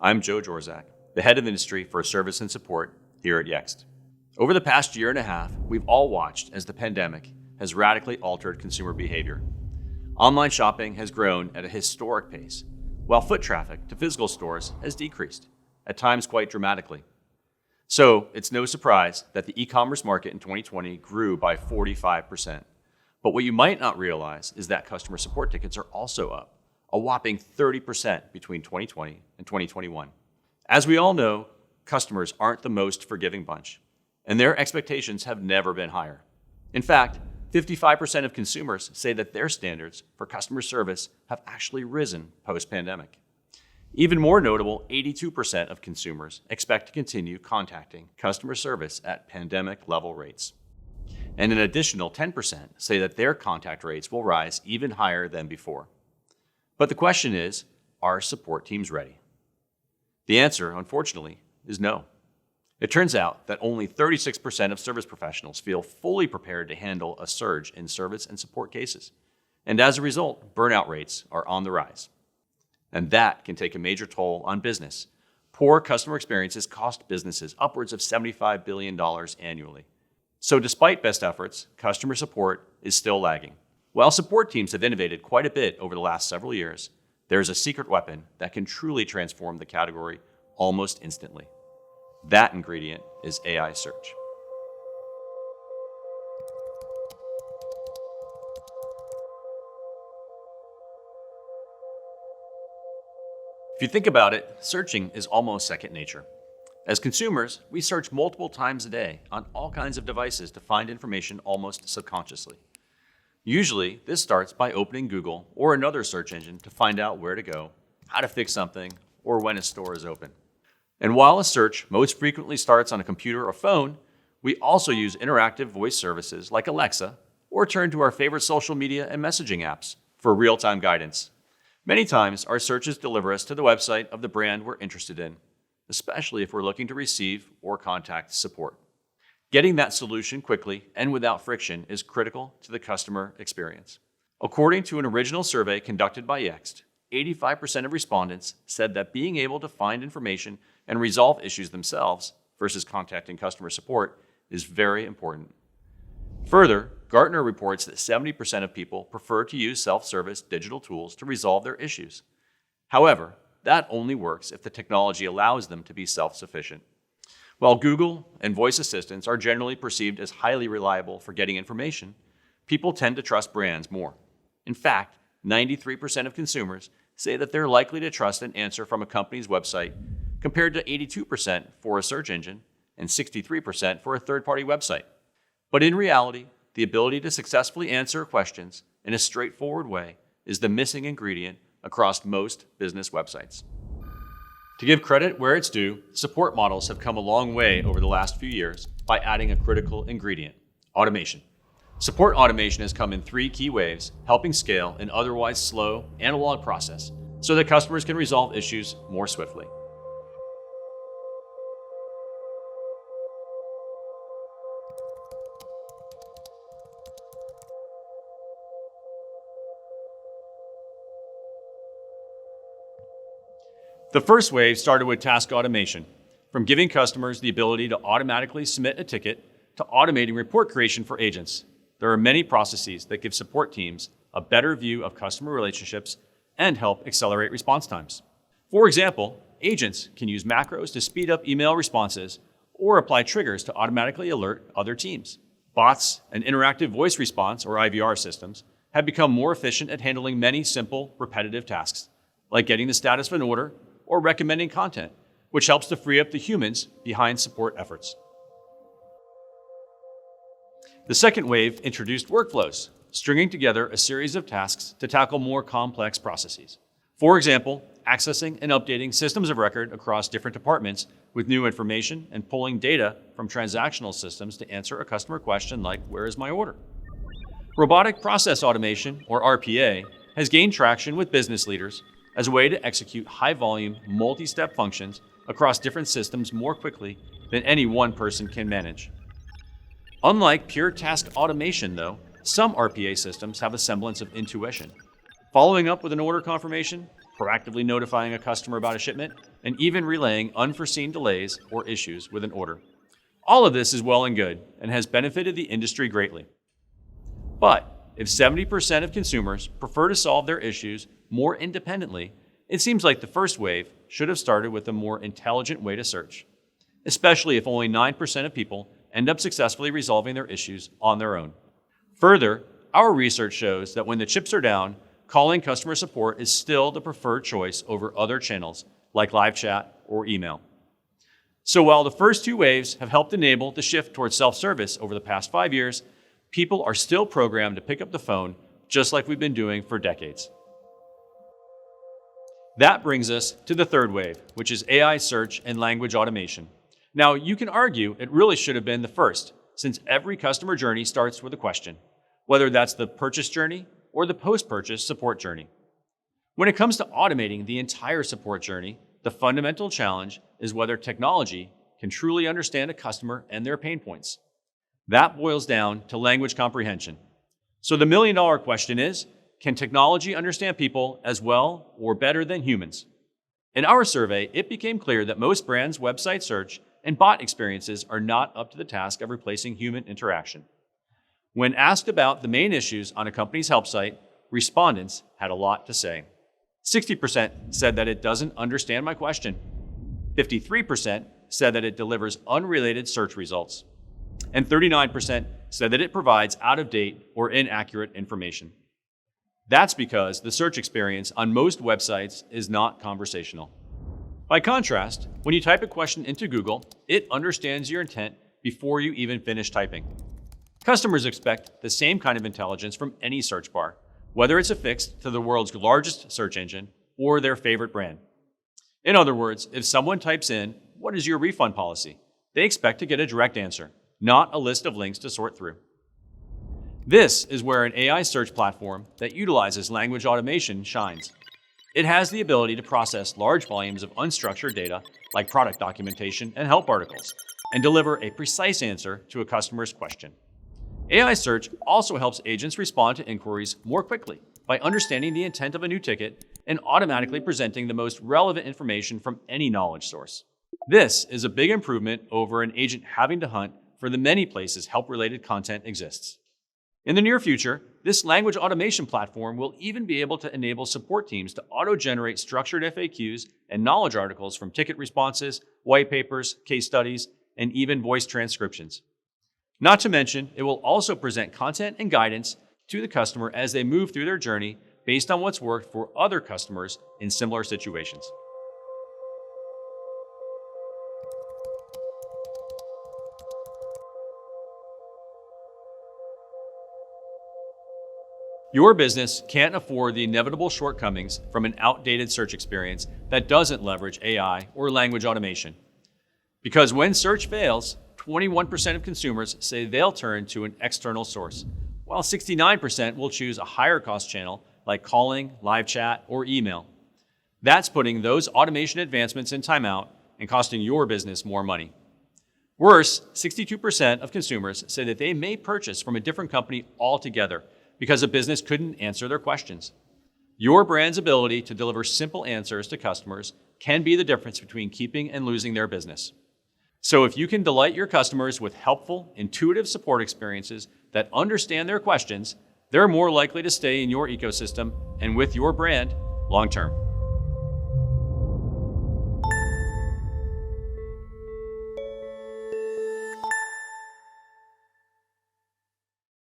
I'm Joe Jorzak, the head of industry for service and support here at Yext. Over the past year and a half, we've all watched as the pandemic has radically altered consumer behavior. Online shopping has grown at a historic pace, while foot traffic to physical stores has decreased, at times quite dramatically. So it's no surprise that the e-commerce market in 2020 grew by 45%. But what you might not realize is that customer support tickets are also up, a whopping 30% between 2020 and 2021. As we all know, customers aren't the most forgiving bunch, and their expectations have never been higher. In fact, 55% of consumers say that their standards for customer service have actually risen post-pandemic. Even more notable, 82% of consumers expect to continue contacting customer service at pandemic level rates. And an additional 10% say that their contact rates will rise even higher than before. But the question is, are support teams ready? The answer, unfortunately, is no. It turns out that only 36% of service professionals feel fully prepared to handle a surge in service and support cases. And as a result, burnout rates are on the rise. And that can take a major toll on business. Poor customer experiences cost businesses upwards of $75 billion annually. So despite best efforts, customer support is still lagging. While support teams have innovated quite a bit over the last several years, there's a secret weapon that can truly transform the category almost instantly. That ingredient is AI search. If you think about it, searching is almost second nature. As consumers, we search multiple times a day on all kinds of devices to find information almost subconsciously. Usually, this starts by opening Google or another search engine to find out where to go, how to fix something, or when a store is open. And while a search most frequently starts on a computer or phone, we also use interactive voice services like Alexa or turn to our favorite social media and messaging apps for real-time guidance. Many times, our searches deliver us to the website of the brand we're interested in, especially if we're looking to receive or contact support. Getting that solution quickly and without friction is critical to the customer experience. According to an original survey conducted by Yext, 85% of respondents said that being able to find information and resolve issues themselves versus contacting customer support is very important. Further, Gartner reports that 70% of people prefer to use self-service digital tools to resolve their issues. However, that only works if the technology allows them to be self-sufficient. While Google and voice assistants are generally perceived as highly reliable for getting information, people tend to trust brands more. In fact, 93% of consumers say that they're likely to trust an answer from a company's website, compared to 82% for a search engine and 63% for a third-party website. But in reality, the ability to successfully answer questions in a straightforward way is the missing ingredient across most business websites. To give credit where it's due, support models have come a long way over the last few years by adding a critical ingredient: automation. Support automation has come in 3 key waves, helping scale an otherwise slow analog process so that customers can resolve issues more swiftly. The first wave started with task automation, from giving customers the ability to automatically submit a ticket to automating report creation for agents. There are many processes that give support teams a better view of customer relationships and help accelerate response times. For example, agents can use macros to speed up email responses or apply triggers to automatically alert other teams. Bots and interactive voice response, or IVR systems, have become more efficient at handling many simple, repetitive tasks, like getting the status of an order or recommending content, which helps to free up the humans behind support efforts. The second wave introduced workflows, stringing together a series of tasks to tackle more complex processes. For example, accessing and updating systems of record across different departments with new information and pulling data from transactional systems to answer a customer question like, "Where is my order?" Robotic process automation, or RPA, has gained traction with business leaders as a way to execute high-volume, multi-step functions across different systems more quickly than any one person can manage. Unlike pure task automation, though, some RPA systems have a semblance of intuition. Following up with an order confirmation, proactively notifying a customer about a shipment, and even relaying unforeseen delays or issues with an order. All of this is well and good and has benefited the industry greatly. But if 70% of consumers prefer to solve their issues more independently, it seems like the first wave should have started with a more intelligent way to search, especially if only 9% of people end up successfully resolving their issues on their own. Further, our research shows that when the chips are down, calling customer support is still the preferred choice over other channels like live chat or email. So while the first two waves have helped enable the shift towards self-service over the past 5 years, people are still programmed to pick up the phone just like we've been doing for decades. That brings us to the third wave, which is AI search and language automation. Now, you can argue it really should have been the first, since every customer journey starts with a question, whether that's the purchase journey or the post-purchase support journey. When it comes to automating the entire support journey, the fundamental challenge is whether technology can truly understand a customer and their pain points. That boils down to language comprehension. So the million-dollar question is, can technology understand people as well or better than humans? In our survey, it became clear that most brands' website search and bot experiences are not up to the task of replacing human interaction. When asked about the main issues on a company's help site, respondents had a lot to say. 60% said that it doesn't understand my question. 53% said that it delivers unrelated search results. And 39% said that it provides out-of-date or inaccurate information. That's because the search experience on most websites is not conversational. By contrast, when you type a question into Google, it understands your intent before you even finish typing. Customers expect the same kind of intelligence from any search bar, whether it's affixed to the world's largest search engine or their favorite brand. In other words, if someone types in, "What is your refund policy?" they expect to get a direct answer, not a list of links to sort through. This is where an AI search platform that utilizes language automation shines. It has the ability to process large volumes of unstructured data, like product documentation and help articles, and deliver a precise answer to a customer's question. AI search also helps agents respond to inquiries more quickly by understanding the intent of a new ticket and automatically presenting the most relevant information from any knowledge source. This is a big improvement over an agent having to hunt for the many places help-related content exists. In the near future, this language automation platform will even be able to enable support teams to auto-generate structured FAQs and knowledge articles from ticket responses, white papers, case studies, and even voice transcriptions. Not to mention, it will also present content and guidance to the customer as they move through their journey based on what's worked for other customers in similar situations. Your business can't afford the inevitable shortcomings from an outdated search experience that doesn't leverage AI or language automation. Because when search fails, 21% of consumers say they'll turn to an external source, while 69% will choose a higher cost channel like calling, live chat, or email. That's putting those automation advancements in timeout and costing your business more money. Worse, 62% of consumers say that they may purchase from a different company altogether because a business couldn't answer their questions. Your brand's ability to deliver simple answers to customers can be the difference between keeping and losing their business. So if you can delight your customers with helpful, intuitive support experiences that understand their questions, they're more likely to stay in your ecosystem and with your brand long term.